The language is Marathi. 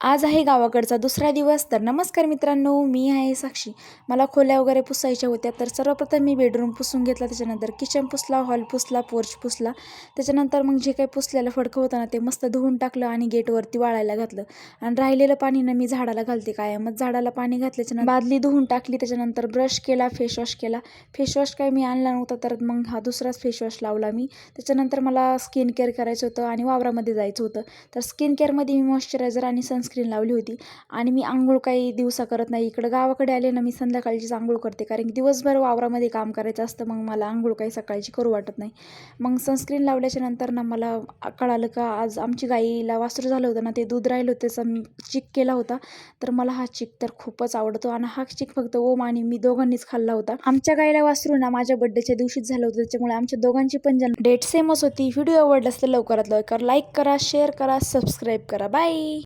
आज आहे गावाकडचा दुसरा दिवस. तर नमस्कार मित्रांनो, मी आहे साक्षी. मला खोल्या वगैरे पुसायच्या होत्या, तर सर्वप्रथम मी बेडरूम पुसून घेतला, त्याच्यानंतर किचन पुसला, हॉल पुसला, पोर्च पुसला. त्याच्यानंतर मग जे काही पुसलेलं फडकं होतं ना ते मस्त धुवून टाकलं आणि गेटवरती वाळायला घातलं. आणि राहिलेलं पाणी ना मी झाडाला घालते कायमच. झाडाला पाणी घातल्याच्यानंतर बादली धुवून टाकली. त्याच्यानंतर ब्रश केला, फेसवॉश केला. फेसवॉश काय मी आणला नव्हता, तर मग हा दुसराच फेसवॉश लावला मी. त्याच्यानंतर मला स्किन केअर करायचं होतं आणि वावरामध्ये जायचं होतं. तर स्किन केअरमध्ये मी मॉइश्चरायझर आणि सनस्क्रीन लावली होती. आणि मी आंघोळ काही दिवसा करत नाही. इकडं गावाकडे आले ना मी संध्याकाळचीच आंघोळ करते, कारण की दिवसभर वावरामध्ये काम करायचं असतं. मग मला आंघोळ काही सकाळची करू वाटत नाही. मग सनस्क्रीन लावल्याच्या नंतर ना मला कळालं का आज आमची गाईला वासरू झालं होतं ना, ते दूध राहिलं होतं, त्याचा मी चिक केला होता. तर मला हा चिक तर खूपच आवडतो आणि हा चिक फक्त ओम आणि मी दोघांनीच खाल्ला होता. आमच्या गाईला वासरू ना माझ्या बड्डेच्या दिवशीच झालं होतं, त्याच्यामुळे आमच्या दोघांची पण जन्म डेट सेमच होती. व्हिडिओ आवडला तर लवकरात लवकर लाईक करा, शेअर करा, सबस्क्राईब करा. बाय.